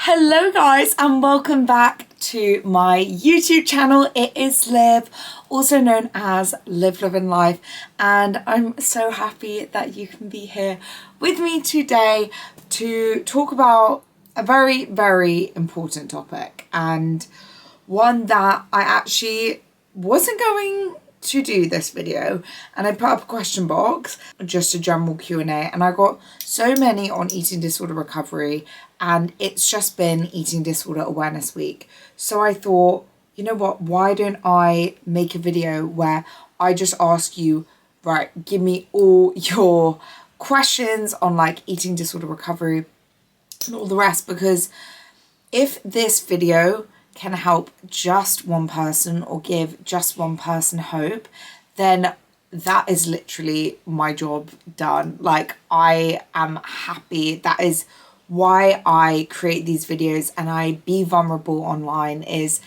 Hello guys and welcome back to my YouTube channel. It is Liv, also known as Live Loving Life, and I'm so happy that you can be here with me today to talk about a very, very important topic, and one that I actually wasn't going to do this video, and I put up a question box, just a general Q&A, and I got so many on eating disorder recovery, and it's just been Eating Disorder Awareness Week. So I thought, you know what, why don't I make a video where I just ask you, right, give me all your questions on like eating disorder recovery and all the rest, because if this video can help just one person or give just one person hope, then that is literally my job done. Like, I am happy. That is why I create these videos and I be vulnerable online, is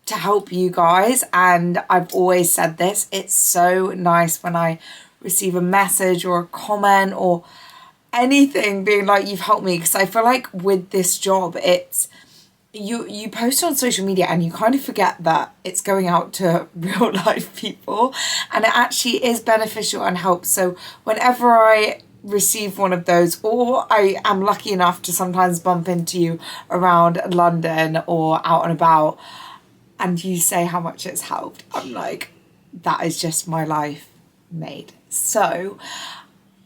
to help you guys. And I've always said this, it's so nice when I receive a message or a comment or anything being like, you've helped me, because I feel like with this job, it's you post on social media and you kind of forget that it's going out to real life people, and it actually is beneficial and helps. So whenever I receive one of those, or I am lucky enough to sometimes bump into you around London or out and about, and you say how much it's helped, I'm like, that is just my life made. So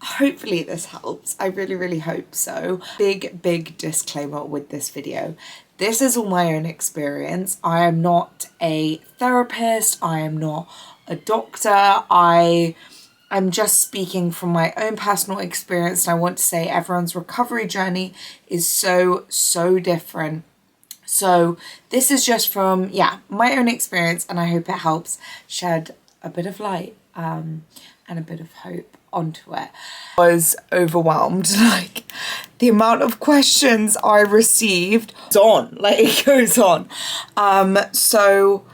hopefully this helps. I really, really hope so. Big disclaimer with this video. This is all my own experience. I am not a therapist. I am not a doctor. I'm just speaking from my own personal experience. And I want to say everyone's recovery journey is so different. So this is just from, my own experience, and I hope it helps shed a bit of light and a bit of hope onto it. I was overwhelmed, like the amount of questions I received it goes on. So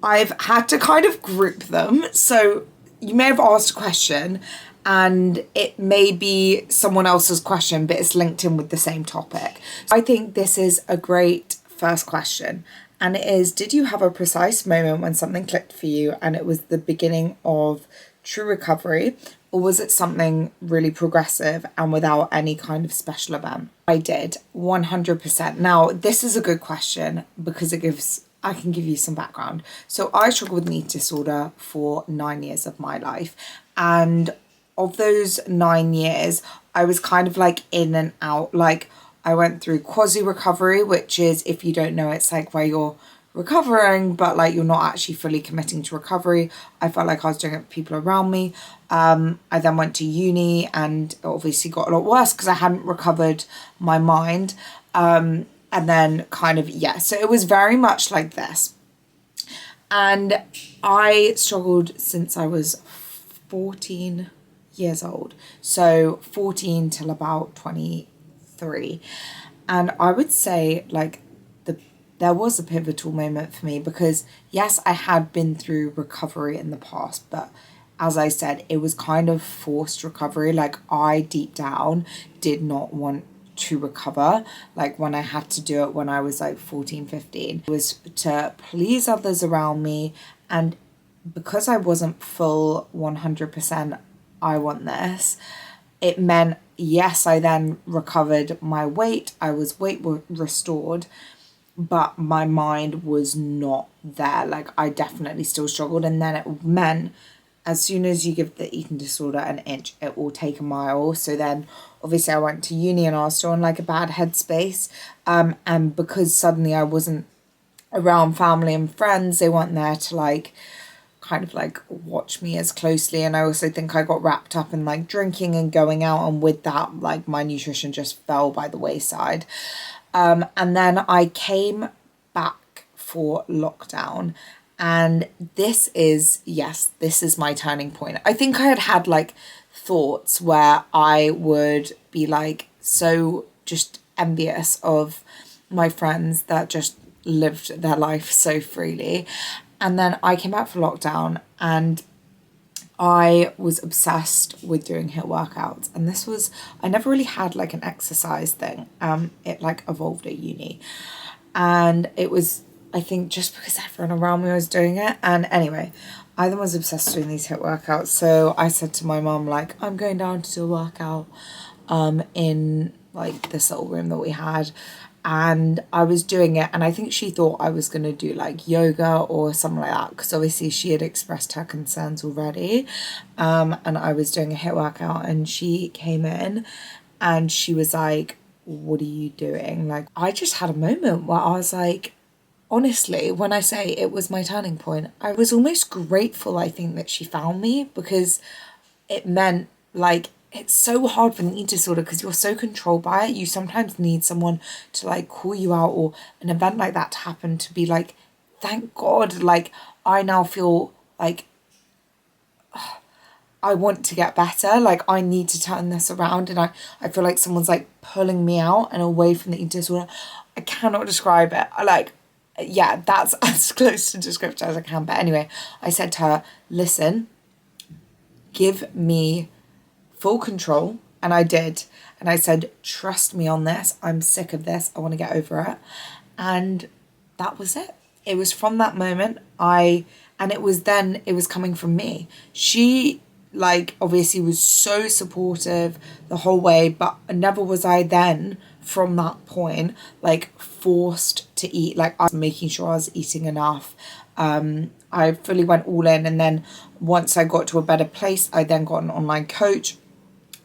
I've had to kind of group them. So you may have asked a question and it may be someone else's question, but it's linked in with the same topic. I think this is a great first question. And it is, did you have a precise moment when something clicked for you and it was the beginning of true recovery, or was it something really progressive and without any kind of special event? I did, 100%. Now, this is a good question because I can give you some background. So I struggled with an eating disorder for 9 years of my life. And of those 9 years, I was kind of like in and out. Like, I went through quasi-recovery, which is, if you don't know, it's like where you're recovering, but like you're not actually fully committing to recovery. I felt like I was doing it with people around me. I then went to uni and it obviously got a lot worse because I hadn't recovered my mind. And then so it was very much like this. And I struggled since I was 14 years old. So 14 till about 23. And I would say like there was a pivotal moment for me because yes, I had been through recovery in the past, but as I said, it was kind of forced recovery. Like, I deep down did not want to recover. Like, when I had to do it when I was like 14, 15, it was to please others around me. And because I wasn't full 100%, I want this, it meant, yes, I then recovered my weight. I was weight restored, but my mind was not there. Like, I definitely still struggled. And then it meant as soon as you give the eating disorder an inch, it will take a mile. So then obviously I went to uni and I was still in like a bad headspace. And because suddenly I wasn't around family and friends, they weren't there to like kind of like watch me as closely. And I also think I got wrapped up in like drinking and going out, and with that, like my nutrition just fell by the wayside. And then I came back for lockdown, and this is my turning point. I think I had like thoughts where I would be like so just envious of my friends that just lived their life so freely. And then I came back for lockdown and I was obsessed with doing HIIT workouts, and I never really had like an exercise thing. It like evolved at uni, and it was, I think, just because everyone around me was doing it. And anyway, I then was obsessed with doing these HIIT workouts. So I said to my mum, like, I'm going down to do a workout in like this little room that we had. And I was doing it, and I think she thought I was going to do like yoga or something like that, because obviously she had expressed her concerns already. And I was doing a HIIT workout, and she came in and she was like, what are you doing? Like, I just had a moment where I was like, honestly, when I say it was my turning point, I was almost grateful, I think, that she found me, because it meant, like, it's so hard for an eating disorder because you're so controlled by it. You sometimes need someone to like call you out, or an event like that to happen, to be like, thank God, like, I now feel like I want to get better. Like, I need to turn this around, and I feel like someone's like pulling me out and away from the eating disorder. I cannot describe it. Like, yeah, that's as close to description as I can. But anyway, I said to her, listen, give me full control. And I did. And I said, trust me on this. I'm sick of this. I want to get over it. And that was it. It was from that moment. And it was coming from me. She, like, obviously was so supportive the whole way, but never was I then, from that point, like, forced to eat. Like, I was making sure I was eating enough. I fully went all in. And then once I got to a better place, I then got an online coach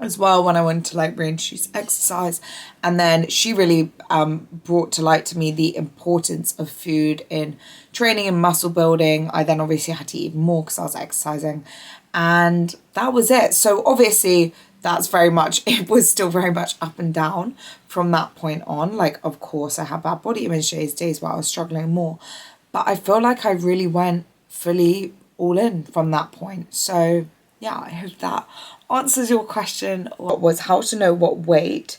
as well, when I wanted to like reintroduce exercise. And then she really brought to light to me the importance of food in training and muscle building. I then obviously had to eat more because I was exercising, and that was it. So obviously it was still very much up and down from that point on. Like, of course, I had bad body image days where I was struggling more, but I feel like I really went fully all in from that point. So yeah, I hope that answers your question. What was how to know what weight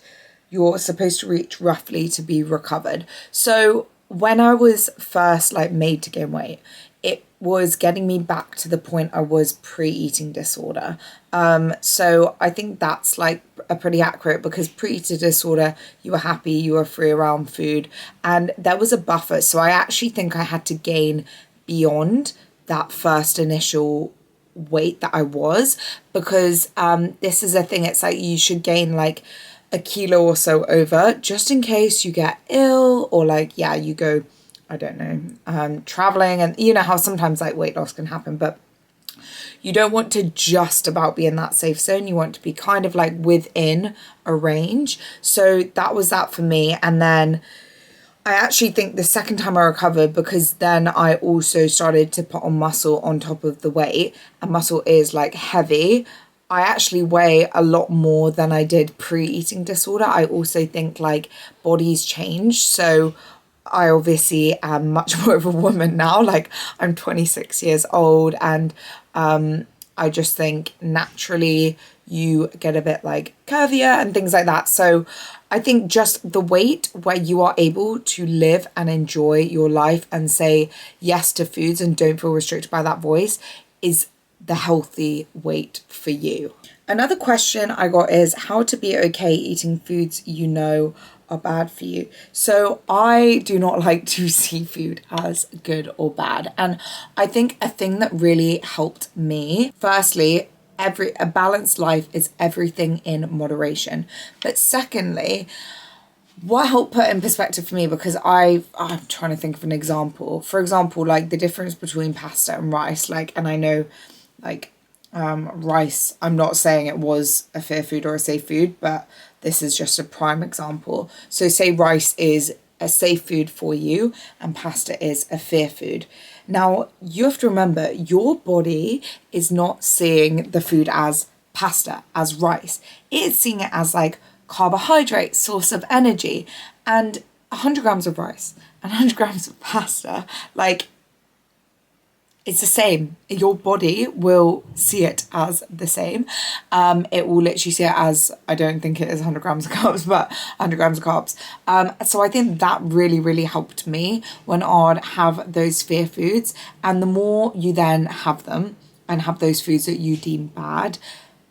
you're supposed to reach roughly to be recovered. So when I was first like made to gain weight, it was getting me back to the point I was pre-eating disorder. So I think that's like a pretty accurate, because pre-eating disorder, you were happy, you were free around food, and there was a buffer. So I actually think I had to gain beyond that first initial weight that I was, because this is a thing, it's like you should gain like a kilo or so over, just in case you get ill, or like, yeah, you go, I don't know, traveling, and you know how sometimes like weight loss can happen, but you don't want to just about be in that safe zone. You want to be kind of like within a range. So that was that for me. And then I actually think the second time I recovered, because then I also started to put on muscle on top of the weight, and muscle is like heavy. I actually weigh a lot more than I did pre-eating disorder. I also think like bodies change. So I obviously am much more of a woman now. Like, I'm 26 years old, and I just think naturally you get a bit like curvier and things like that. So I think just the weight where you are able to live and enjoy your life and say yes to foods and don't feel restricted by that voice is the healthy weight for you. Another question I got is how to be okay eating foods you know are bad for you. So I do not like to see food as good or bad. And I think a thing that really helped me, firstly, a balanced life is everything in moderation. But secondly, what helped put in perspective for me, because I'm trying to think of an example. For example, like the difference between pasta and rice, like, and I know like rice, I'm not saying it was a fair food or a safe food, but this is just a prime example. So say rice is a safe food for you and pasta is a fair food. Now, you have to remember, your body is not seeing the food as pasta, as rice. It is seeing it as like carbohydrate, source of energy. And 100 grams of rice and 100 grams of pasta, like, it's the same. Your body will see it as the same. It will literally see it as, I don't think it is 100 grams of carbs, but 100 grams of carbs. So I think that really, really helped me when I'd have those fear foods. And the more you then have them, and have those foods that you deem bad,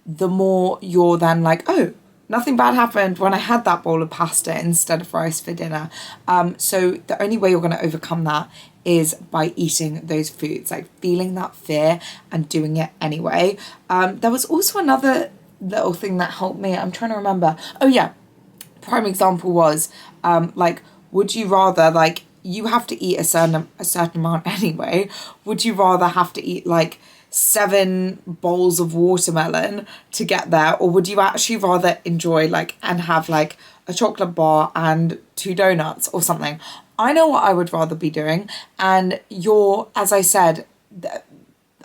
the more you're then like, oh, nothing bad happened when I had that bowl of pasta instead of rice for dinner. So the only way you're going to overcome that is by eating those foods, like feeling that fear and doing it anyway. There was also another little thing that helped me. I'm trying to remember. Oh yeah, prime example was like, would you rather, like, you have to eat a certain amount anyway. Would you rather have to eat like 7 bowls of watermelon to get there, or would you actually rather enjoy like and have like a chocolate bar and 2 donuts or something? I know what I would rather be doing, and as I said,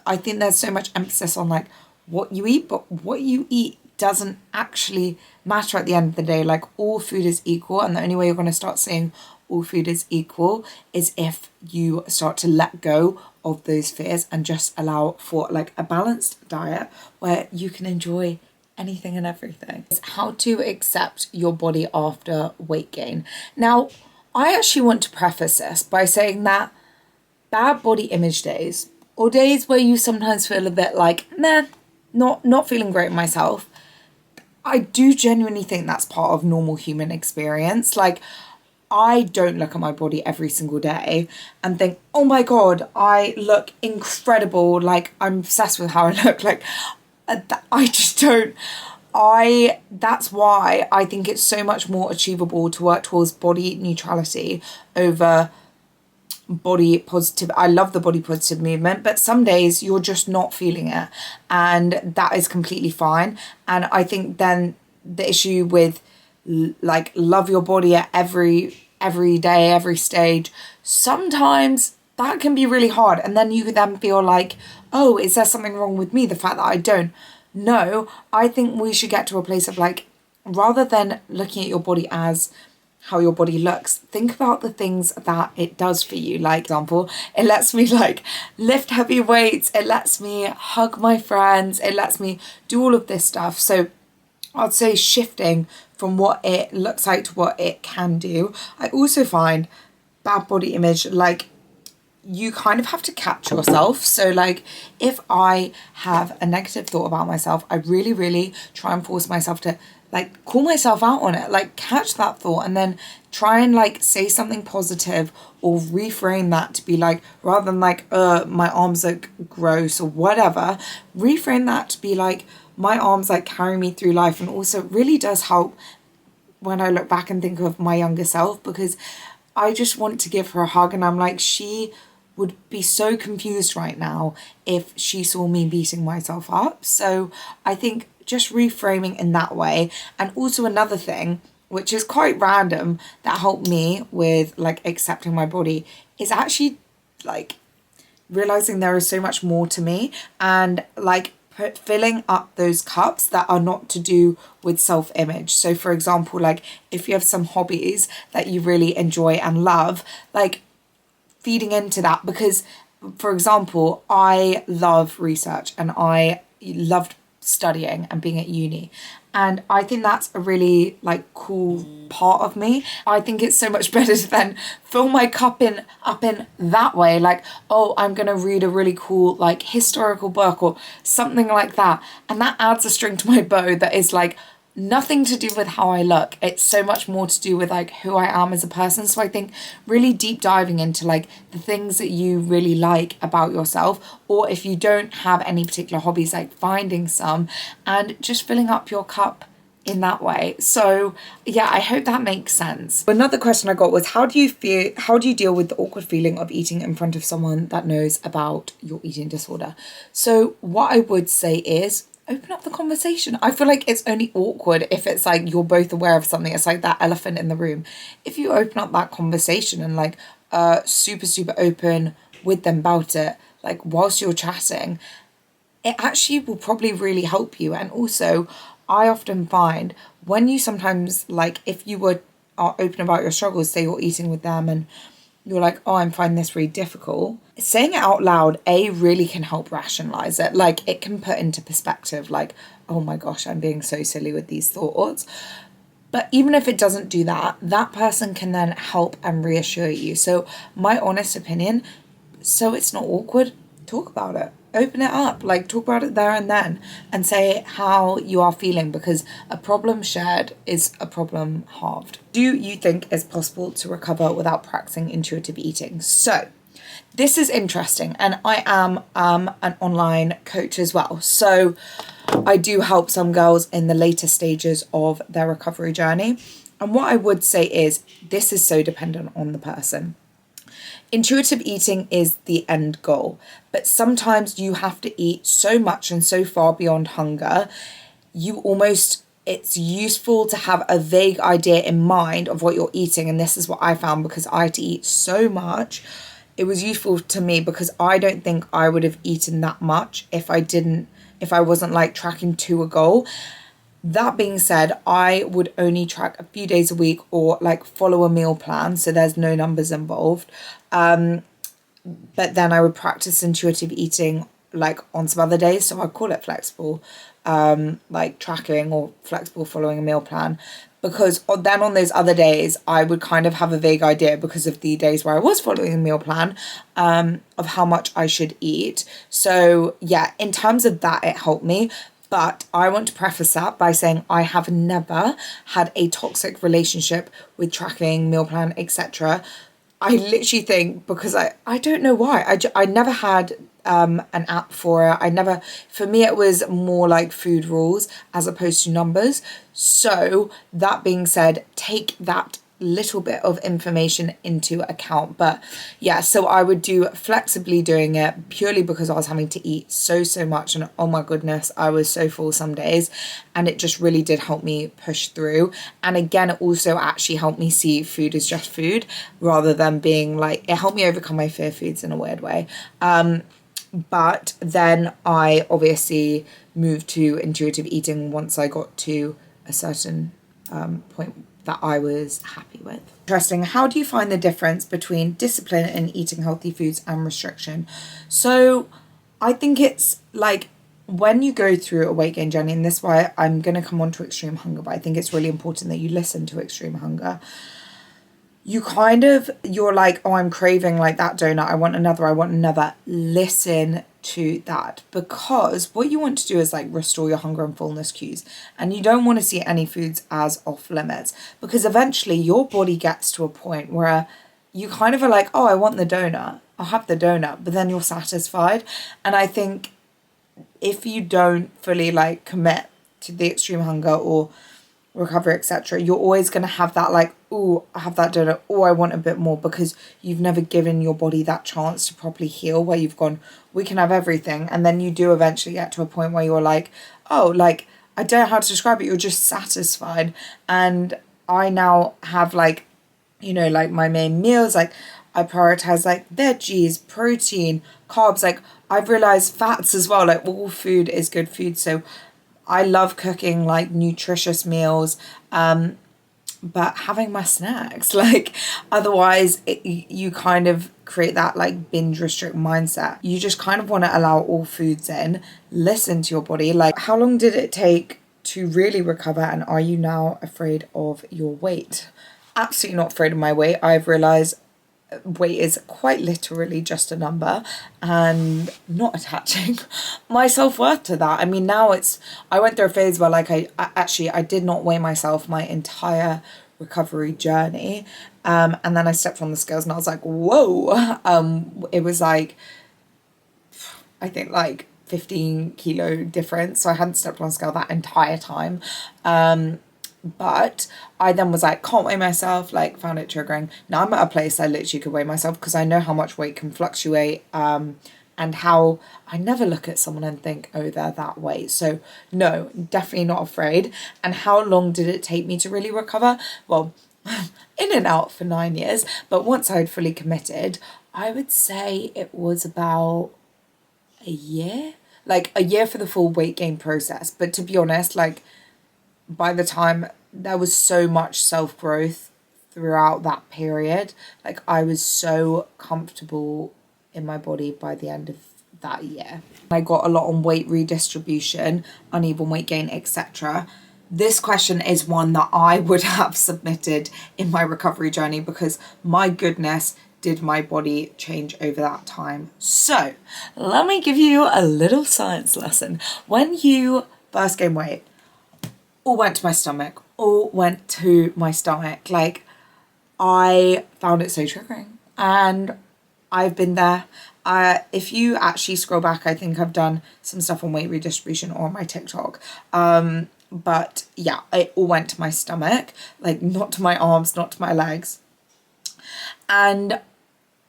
I think there's so much emphasis on like what you eat, but what you eat doesn't actually matter at the end of the day. Like, all food is equal, and the only way you're going to start seeing all food is equal is if you start to let go of those fears and just allow for like a balanced diet where you can enjoy anything and everything. It's how to accept your body after weight gain. Now, I actually want to preface this by saying that bad body image days, or days where you sometimes feel a bit like, nah, not feeling great myself, I do genuinely think that's part of normal human experience. Like, I don't look at my body every single day and think, oh my God, I look incredible. Like, I'm obsessed with how I look. Like, I just don't. That's why I think it's so much more achievable to work towards body neutrality over body positive. I love the body positive movement, but some days you're just not feeling it, and that is completely fine. And I think then the issue with like love your body at every day, every stage, sometimes that can be really hard, and then you could then feel like, oh, is there something wrong with me, the fact that I don't? No, I think we should get to a place of like, rather than looking at your body as how your body looks, think about the things that it does for you. Like, example, it lets me like lift heavy weights, it lets me hug my friends, it lets me do all of this stuff. So I'd say shifting from what it looks like to what it can do. I also find bad body image, like, you kind of have to catch yourself. So like, if I have a negative thought about myself, I really, really try and force myself to like call myself out on it, like catch that thought and then try and like say something positive or reframe that to be like, rather than like, my arms look gross or whatever, reframe that to be like, my arms like carry me through life. And also really does help when I look back and think of my younger self, because I just want to give her a hug, and I'm like, she would be so confused right now if she saw me beating myself up. So I think just reframing in that way. And also another thing, which is quite random, that helped me with like accepting my body, is actually like realizing there is so much more to me, and like filling up those cups that are not to do with self-image. So for example, like if you have some hobbies that you really enjoy and love, like feeding into that, because for example, I love research and I loved studying and being at uni, and I think that's a really like cool part of me. I think it's so much better to then fill my cup up in that way, like, oh, I'm gonna read a really cool like historical book or something like that, and that adds a string to my bow that is like nothing to do with how I look. It's so much more to do with like who I am as a person. So I think really deep diving into like the things that you really like about yourself, or if you don't have any particular hobbies, like finding some and just filling up your cup in that way. So yeah, I hope that makes sense. Another question I got was, how do you deal with the awkward feeling of eating in front of someone that knows about your eating disorder? So what I would say is, open up the conversation. I feel like it's only awkward if it's like you're both aware of something. It's like that elephant in the room. If you open up that conversation and like super open with them about it, like whilst you're chatting, it actually will probably really help you. And also, I often find when you sometimes, like, if you are open about your struggles, say you're eating with them and you're like, oh, I'm finding this really difficult, saying it out loud, really can help rationalize it. Like, it can put into perspective, like, oh my gosh, I'm being so silly with these thoughts. But even if it doesn't do that, that person can then help and reassure you. So my honest opinion, so it's not awkward, talk about it. open it up, like talk about it there and then, and say how you are feeling, because a problem shared is a problem halved. Do you think it's possible to recover without practicing intuitive eating? So this is interesting, and I am an online coach as well, so I do help some girls in the later stages of their recovery journey. And what I would say is this is so dependent on the person. Intuitive eating is the end goal, but sometimes you have to eat so much and so far beyond hunger, it's useful to have a vague idea in mind of what you're eating. And this is what I found, because I had to eat so much. It was useful to me because I don't think I would have eaten that much if I wasn't like tracking to a goal. That being said, I would only track a few days a week or like follow a meal plan, so there's no numbers involved. But then I would practice intuitive eating like on some other days, so I'd call it flexible, like tracking or flexible following a meal plan. Because then on those other days, I would kind of have a vague idea, because of the days where I was following a meal plan, of how much I should eat. So yeah, in terms of that, it helped me. But I want to preface that by saying I have never had a toxic relationship with tracking, meal plan, etc. I literally think, because I don't know why, I never had an app for it. For me, it was more like food rules as opposed to numbers. So that being said, take that little bit of information into account. But yeah, so I would do flexibly doing it purely because I was having to eat so much, and oh my goodness, I was so full some days, and it just really did help me push through. And again, it also actually helped me see food as just food, rather than being like, it helped me overcome my fear foods in a weird way. But then I obviously moved to intuitive eating once I got to a certain point that I was happy with. Interesting. How do you find the difference between discipline in eating healthy foods and restriction? So I think it's like when you go through a weight gain journey, and this is why I'm going to come on to extreme hunger, but I think it's really important that you listen to extreme hunger. You're like, oh, I'm craving like that donut, I want another. Listen to that, because what you want to do is like restore your hunger and fullness cues, and you don't want to see any foods as off limits, because eventually your body gets to a point where you kind of are like, oh, I want the donut, I'll have the donut, but then you're satisfied. And I think if you don't fully like commit to the extreme hunger or recovery, etc., you're always going to have that like, oh, I have that donut, oh, I want a bit more, because you've never given your body that chance to properly heal, where you've gone, we can have everything. And then you do eventually get to a point where you're like, oh, like, I don't know how to describe it, you're just satisfied. And I now have like, you know, like my main meals, like I prioritize like veggies, protein, carbs. Like I've realized fats as well, like all food is good food. So I love cooking like nutritious meals, but having my snacks, like otherwise you kind of create that like binge restrict mindset. You just kind of want to allow all foods in, listen to your body. Like, how long did it take to really recover, and are you now afraid of your weight? Absolutely not afraid of my weight. I've realized weight is quite literally just a number, and not attaching my self-worth to that. I mean, now I went through a phase where like I did not weigh myself my entire recovery journey, and then I stepped on the scales and I was like, whoa. It was like, I think like 15 kilo difference, so I hadn't stepped on a scale that entire time. But I then was like, can't weigh myself, like found it triggering. Now I'm at a place I literally could weigh myself, because I know how much weight can fluctuate, and how I never look at someone and think, oh, they're that weight. So no, definitely not afraid. And how long did it take me to really recover? Well, in and out for 9 years, but once I had fully committed, I would say it was about a year, like a year for the full weight gain process. But to be honest, like by the time, there was so much self-growth throughout that period. Like I was so comfortable in my body by the end of that year. I got a lot on weight redistribution, uneven weight gain, etc. This question is one that I would have submitted in my recovery journey, because my goodness, did my body change over that time? So let me give you a little science lesson. When you first gain weight, all went to my stomach, like I found it so triggering, and I've been there. If you actually scroll back, I think I've done some stuff on weight redistribution on my TikTok. But yeah, it all went to my stomach, like not to my arms, not to my legs. And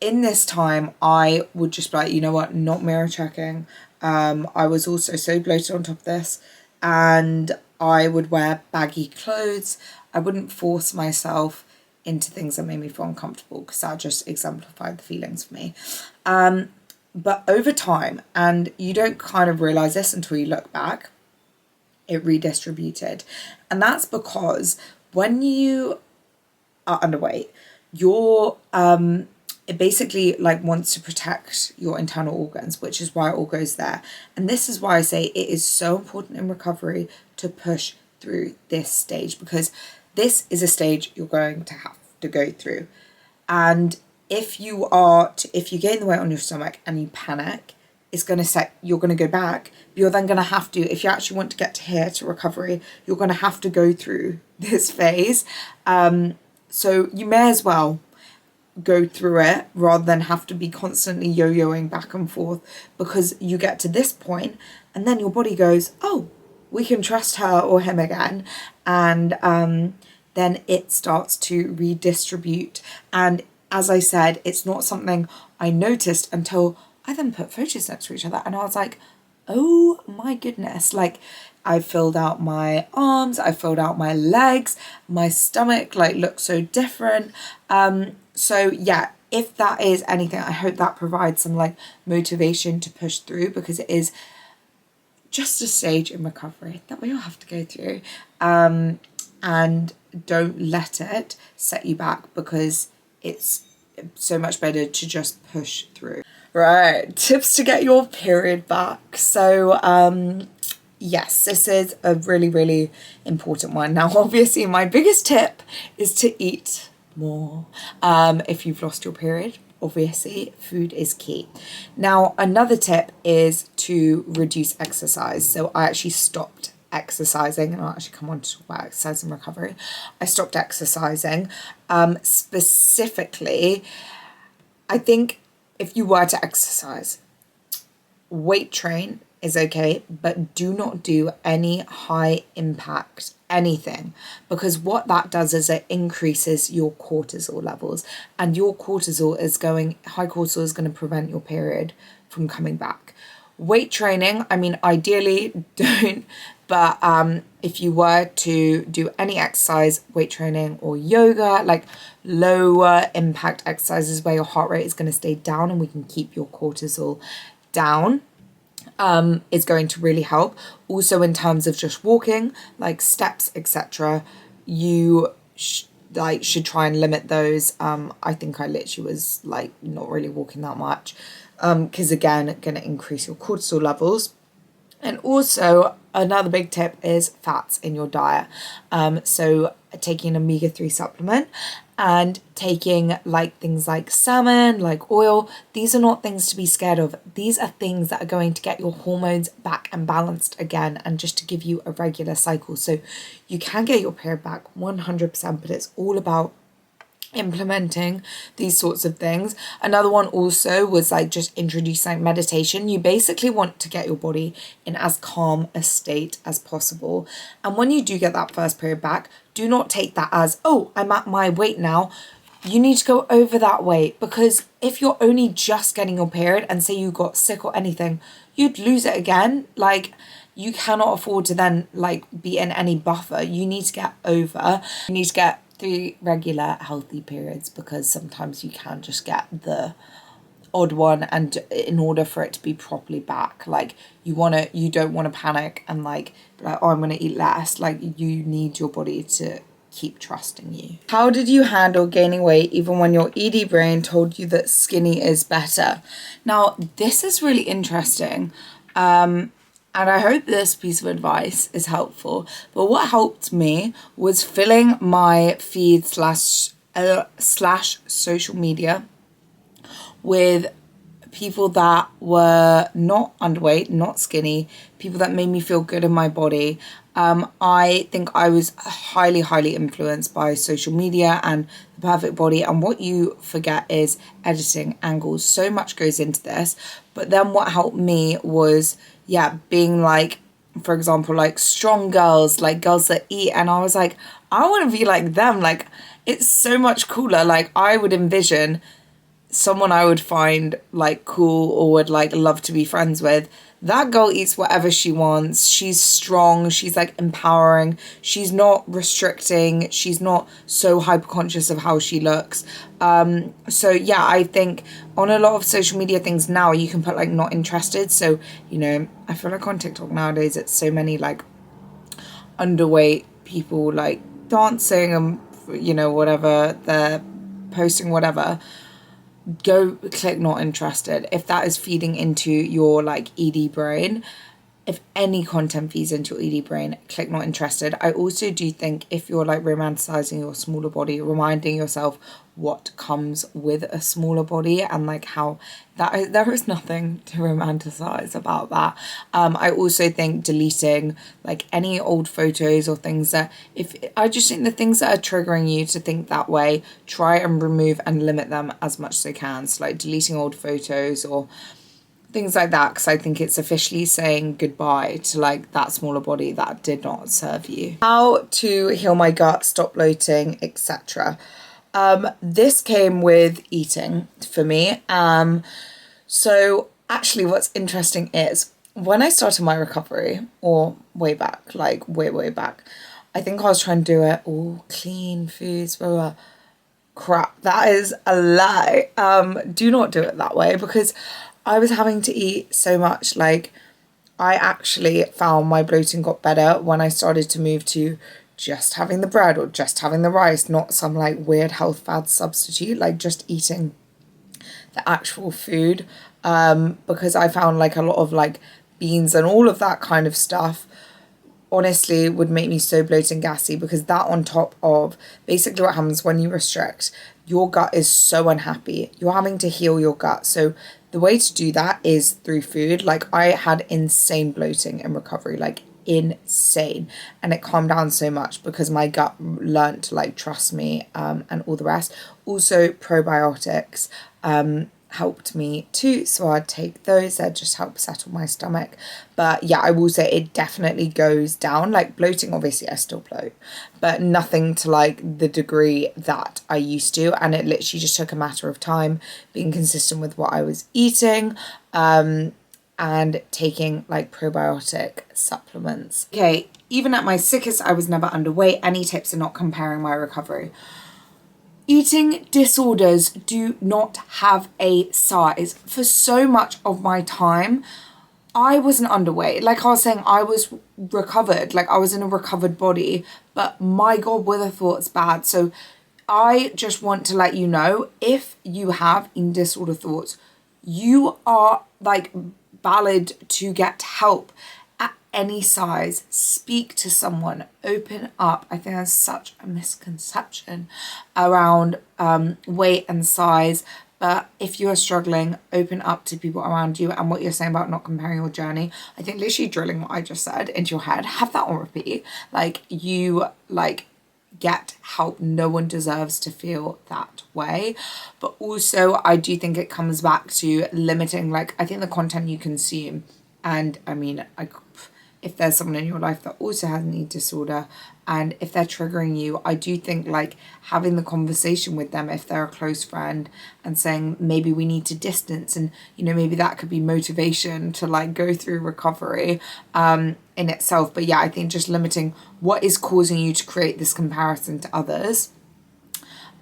in this time, I would just be like, you know what, not mirror checking. I was also so bloated on top of this, and I would wear baggy clothes. I wouldn't force myself into things that made me feel uncomfortable, because that just exemplified the feelings for me. But over time, and you don't kind of realize this until you look back, it redistributed. And that's because when you are underweight, it basically like wants to protect your internal organs, which is why it all goes there. And this is why I say it is so important in recovery to push through this stage, because this is a stage you're going to have to go through. And if you gain the weight on your stomach and you panic, you're going to go back. You're then going to have to, if you actually want to get to here, to recovery, you're going to have to go through this phase. So you may as well go through it rather than have to be constantly yo-yoing back and forth, because you get to this point and then your body goes, oh, we can trust her or him again. And then it starts to redistribute. And as I said, it's not something I noticed until I then put photos next to each other, and I was like, oh my goodness, like I filled out my arms, I filled out my legs, my stomach like looks so different. So yeah, if that is anything, I hope that provides some like motivation to push through, because it is just a stage in recovery that we all have to go through. And don't let it set you back, because it's so much better to just push through. Right, tips to get your period back. So yes, this is a really, really important one. Now, obviously, my biggest tip is to eat more. If you've lost your period, obviously, food is key. Now, another tip is to reduce exercise. So I actually stopped exercising, and I'll actually come on to talk about exercise and recovery. I stopped exercising. Specifically, I think if you were to exercise, weight train is okay, but do not do any high impact anything, because what that does is it increases your cortisol levels, and your high cortisol is going to prevent your period from coming back. Weight training, I mean, ideally don't, but if you were to do any exercise, weight training or yoga, like lower impact exercises where your heart rate is going to stay down and we can keep your cortisol down, is going to really help. Also, in terms of just walking, like steps, etc., you should try and limit those. I think I literally was like not really walking that much, because again, going to increase your cortisol levels. And also another big tip is fats in your diet. So taking an omega-3 supplement and taking like things like salmon, like oil, these are not things to be scared of. These are things that are going to get your hormones back and balanced again, and just to give you a regular cycle. So you can get your period back 100%, but it's all about implementing these sorts of things. Another one also was like just introducing meditation. You basically want to get your body in as calm a state as possible. And when you do get that first period back, do not take that as, oh, I'm at my weight now. You need to go over that weight, because if you're only just getting your period and say you got sick or anything, you'd lose it again. Like, you cannot afford to then like be in any buffer. You need to get 3 regular healthy periods, because sometimes you can just get the odd one, and in order for it to be properly back, like you don't want to panic and like oh, I'm going to eat less. Like, you need your body to keep trusting you. How did you handle gaining weight even when your ED brain told you that skinny is better? Now, this is really interesting. And I hope this piece of advice is helpful. But what helped me was filling my feed slash social media with people that were not underweight, not skinny, people that made me feel good in my body. I think I was highly, highly influenced by social media and the perfect body. And what you forget is editing, angles. So much goes into this. But then what helped me was, being like, for example, like strong girls, like girls that eat. And I was like, I want to be like them. Like, it's so much cooler. Like, I would envision someone I would find like cool or would like love to be friends with. That girl eats whatever she wants. She's strong. She's like empowering. She's not restricting. She's not so hyper conscious of how she looks. So yeah, I think on a lot of social media things now you can put like not interested. So, you know, I feel like on TikTok nowadays it's so many like underweight people like dancing and, you know, whatever, they're posting whatever. Go click not interested if that is feeding into your like ED brain. If any content feeds into your ED brain, click not interested. I also do think if you're like romanticizing your smaller body, reminding yourself what comes with a smaller body and like how there is nothing to romanticize about that. I also think deleting like any old photos or things that I just think the things that are triggering you to think that way, try and remove and limit them as much as they can. So like deleting old photos or things like that, because I think it's officially saying goodbye to like that smaller body that did not serve you. How to heal my gut, stop bloating, etc. This came with eating for me. So actually what's interesting is when I started my recovery, or way back, like way back, I think I was trying to do it all clean foods, blah, blah. Crap, that is a lie. Do not do it that way, because I was having to eat so much. Like, I actually found my bloating got better when I started to move to just having the bread or just having the rice, not some like weird health fad substitute, like just eating the actual food. Because I found like a lot of like beans and all of that kind of stuff honestly would make me so bloated and gassy, because that on top of basically what happens when you restrict, your gut is so unhappy. You're having to heal your gut. So the way to do that is through food. Like, I had insane bloating in recovery, like insane. And it calmed down so much because my gut learned to like trust me, and all the rest. Also probiotics helped me too, so I'd take those. That just help settle my stomach. But yeah, I will say it definitely goes down. Like bloating, obviously I still bloat, but nothing to like the degree that I used to. And it literally just took a matter of time, being consistent with what I was eating, and taking like probiotic supplements. Okay, even at my sickest, I was never underweight. Any tips in not comparing my recovery? Eating disorders do not have a size. For so much of my time, I wasn't underweight. Like I was saying, I was recovered. Like I was in a recovered body. But my God, were the thoughts bad. So I just want to let you know, if you have eating disorder thoughts, you are like valid to get help. Any size, speak to someone, open up. I think there's such a misconception around weight and size, but if you are struggling, open up to people around you. And what you're saying about not comparing your journey, I think literally drilling what I just said into your head, have that on repeat. Like, you like get help. No one deserves to feel that way. But also I do think it comes back to limiting, like, I think the content you consume. And I mean, if there's someone in your life that also has an eating disorder, and if they're triggering you, I do think like having the conversation with them, if they're a close friend, and saying maybe we need to distance, and you know, maybe that could be motivation to like go through recovery in itself. But yeah, I think just limiting what is causing you to create this comparison to others,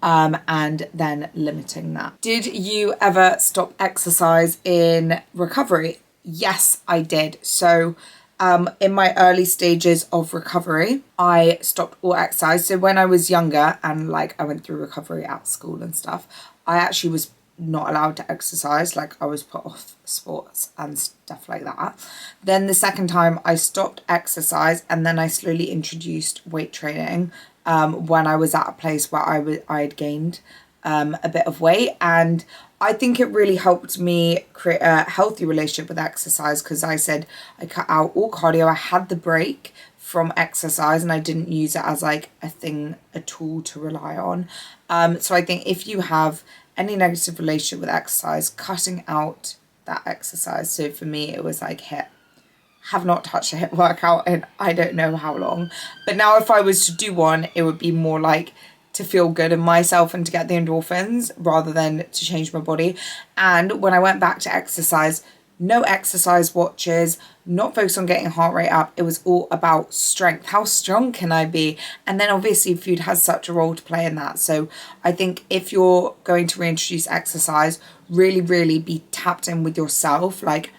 and then limiting that. Did you ever stop exercise in recovery? Yes, I did. So in my early stages of recovery, I stopped all exercise. So when I was younger and like I went through recovery at school and stuff, I actually was not allowed to exercise. Like I was put off sports and stuff like that. Then the second time I stopped exercise, and then I slowly introduced weight training when I was at a place where I had gained a bit of weight. And I think it really helped me create a healthy relationship with exercise, because I said I cut out all cardio. I had the break from exercise and I didn't use it as like a tool to rely on. So I think if you have any negative relationship with exercise, cutting out that exercise. So for me, it was like HIIT. Have not touched a HIIT workout in I don't know how long. But now if I was to do one, it would be more like to feel good in myself and to get the endorphins rather than to change my body. And when I went back to exercise, no exercise watches, not focused on getting heart rate up. It was all about strength. How strong can I be? And then obviously food has such a role to play in that. So I think if you're going to reintroduce exercise, really, really be tapped in with yourself, like,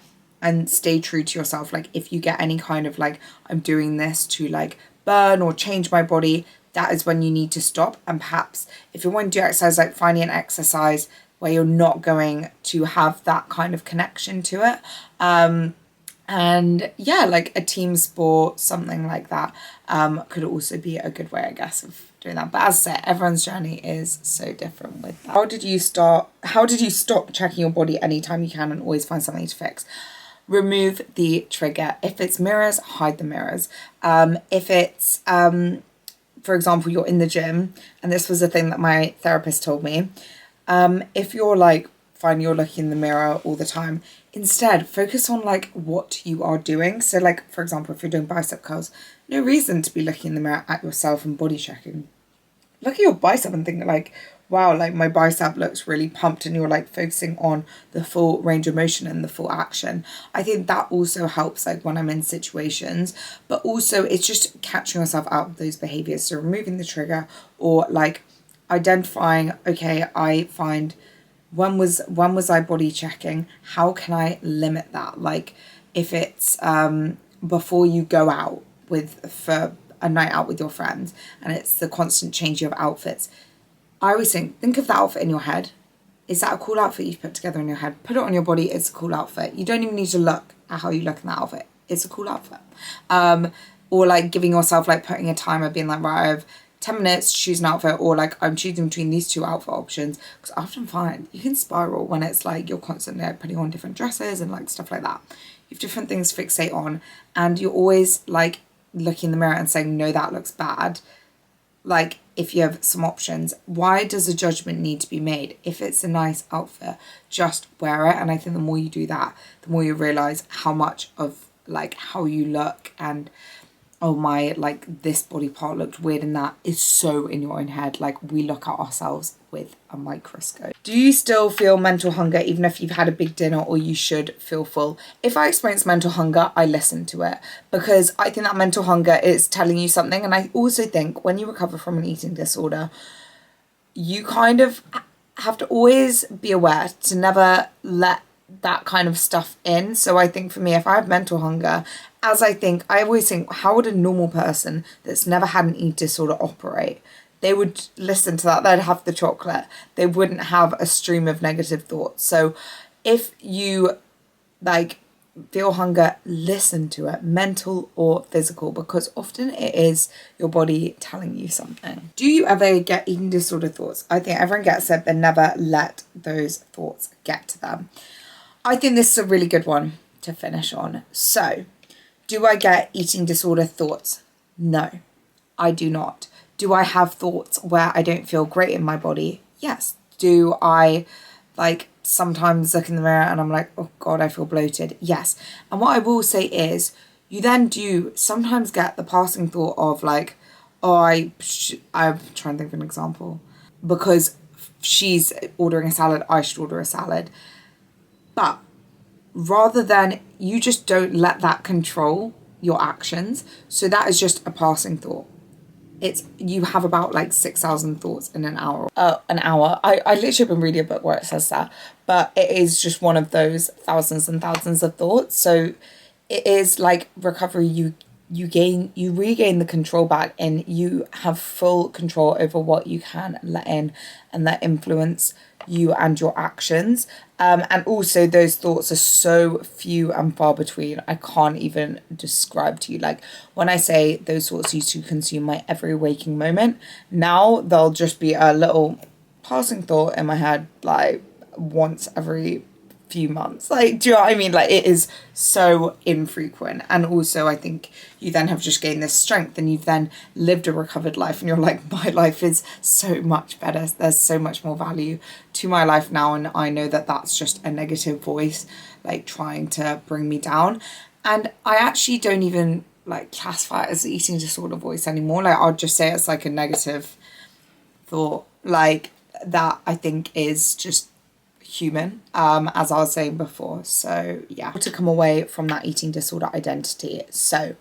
and stay true to yourself. Like if you get any kind of like, I'm doing this to like burn or change my body, that is when you need to stop. And perhaps if you want to do exercise, like finding an exercise where you're not going to have that kind of connection to it. And yeah, like a team sport, something like that, could also be a good way, I guess, of doing that. But as I said, everyone's journey is so different with that. How did you stop checking your body anytime you can and always find something to fix? Remove the trigger. If it's mirrors, hide the mirrors. If it's, for example, you're in the gym, and this was a thing that my therapist told me, if you're like, fine, you're looking in the mirror all the time, instead focus on like what you are doing. So like, for example, if you're doing bicep curls, no reason to be looking in the mirror at yourself and body checking. Look at your bicep and think like, wow, like my bicep looks really pumped, and you're like focusing on the full range of motion and the full action. I think that also helps like when I'm in situations, but also it's just catching yourself out of those behaviors. So removing the trigger, or like identifying, okay, I find when was I body checking? How can I limit that? Like if it's before you go out for a night out with your friends and it's the constant change of outfits, I always think of the outfit in your head. Is that a cool outfit you've put together in your head? Put it on your body, it's a cool outfit. You don't even need to look at how you look in that outfit. It's a cool outfit. Or like giving yourself, like putting a timer, being like, right, I have 10 minutes to choose an outfit, or like I'm choosing between these two outfit options. Because I often find you can spiral when it's like you're constantly like putting on different dresses and like stuff like that. You have different things to fixate on, and you're always like looking in the mirror and saying, no, that looks bad. Like if you have some options, why does a judgment need to be made? If it's a nice outfit, just wear it. And I think the more you do that, the more you realize how much of like how you look and, oh my, like this body part looked weird, and that is so in your own head. Like we look at ourselves with a microscope. Do you still feel mental hunger even if you've had a big dinner, or you should feel full? If I experience mental hunger, I listen to it, because I think that mental hunger is telling you something. And I also think when you recover from an eating disorder, you kind of have to always be aware to never let that kind of stuff in. So I think for me, if I have mental hunger, I always think, how would a normal person that's never had an eating disorder operate? They would listen to that, they'd have the chocolate, they wouldn't have a stream of negative thoughts. So if you like feel hunger, listen to it, mental or physical, because often it is your body telling you something. Do you ever get eating disorder thoughts? I think everyone gets it, but never let those thoughts get to them. I think this is a really good one to finish on. So, do I get eating disorder thoughts? No, I do not. Do I have thoughts where I don't feel great in my body? Yes. Do I like sometimes look in the mirror and I'm like, oh God, I feel bloated? Yes. And what I will say is, you then do sometimes get the passing thought of like, oh, I'm trying to think of an example. Because she's ordering a salad, I should order a salad. But rather than, you just don't let that control your actions. So that is just a passing thought. You have about like 6,000 thoughts in an hour. I literally been reading a book where it says that, but it is just one of those thousands and thousands of thoughts. So it is like recovery. You regain the control back, and you have full control over what you can let in and that influence you and your actions. And also those thoughts are so few and far between. I can't even describe to you. Like when I say those thoughts used to consume my every waking moment, now they'll just be a little passing thought in my head like once every few months. Like, do you know what I mean? Like, it is so infrequent. And also I think you then have just gained this strength and you've then lived a recovered life and you're like, my life is so much better. There's so much more value to my life now, and I know that that's just a negative voice like trying to bring me down. And I actually don't even like classify it as the eating disorder voice anymore. Like, I'll just say it's like a negative thought, like that I think is just human, as I was saying before. So yeah, to come away from that eating disorder identity. So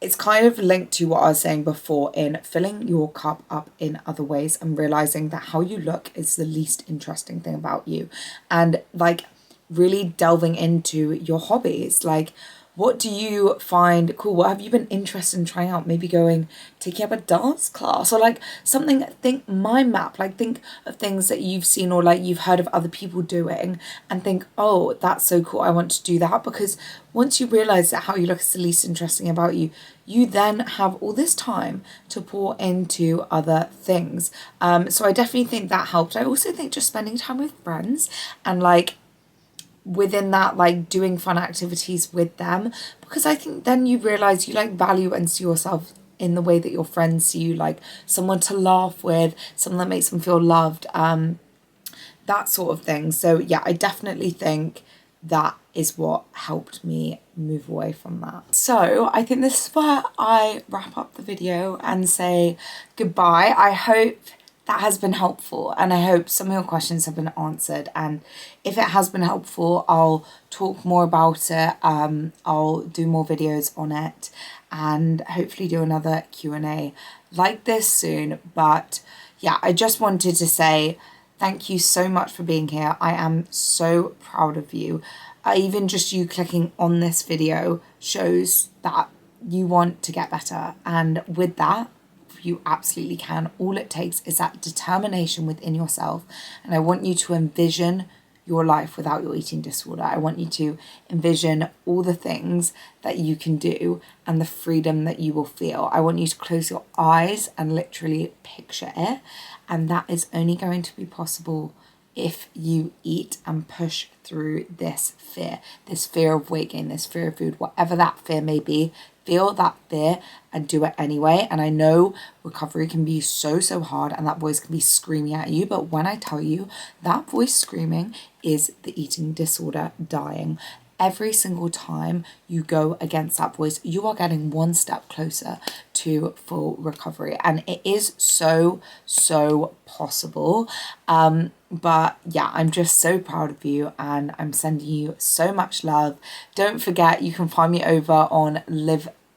it's kind of linked to what I was saying before in filling your cup up in other ways and realizing that how you look is the least interesting thing about you, and like really delving into your hobbies. Like, what do you find cool? What have you been interested in trying out? Maybe taking up a dance class or like something. Think mind map, like think of things that you've seen or like you've heard of other people doing and think, oh, that's so cool, I want to do that. Because once you realize that how you look is the least interesting about you, you then have all this time to pour into other things. So I definitely think that helped. I also think just spending time with friends and like within that, like doing fun activities with them, because I think then you realize you like value and see yourself in the way that your friends see you, like someone to laugh with, someone that makes them feel loved, that sort of thing. So yeah, I definitely think that is what helped me move away from that. So I think this is where I wrap up the video and say goodbye. I hope that has been helpful, and I hope some of your questions have been answered, and if it has been helpful, I'll talk more about it. I'll do more videos on it and hopefully do another Q&A like this soon. But yeah, I just wanted to say thank you so much for being here. I am so proud of you. Even just you clicking on this video shows that you want to get better, and with that, you absolutely can. All it takes is that determination within yourself, and I want you to envision your life without your eating disorder. I want you to envision all the things that you can do and the freedom that you will feel. I want you to close your eyes and literally picture it, and that is only going to be possible if you eat and push through this fear of weight gain, this fear of food, whatever that fear may be. Feel that fear and do it anyway. And I know recovery can be so hard and that voice can be screaming at you, but when I tell you that voice screaming is the eating disorder dying. Every single time you go against that voice, you are getting one step closer to full recovery, and it is so possible. But yeah, I'm just so proud of you and I'm sending you so much love. Don't forget, you can find me over on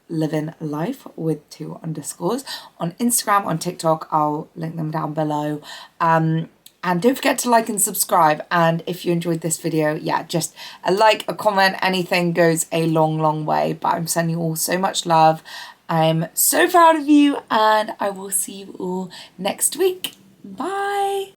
Living Life with 2 underscores on Instagram, on TikTok. I'll link them down below. And don't forget to like and subscribe. And if you enjoyed this video, yeah, just a like, a comment, anything goes a long way. But I'm sending you all so much love. I'm so proud of you, and I will see you all next week. Bye.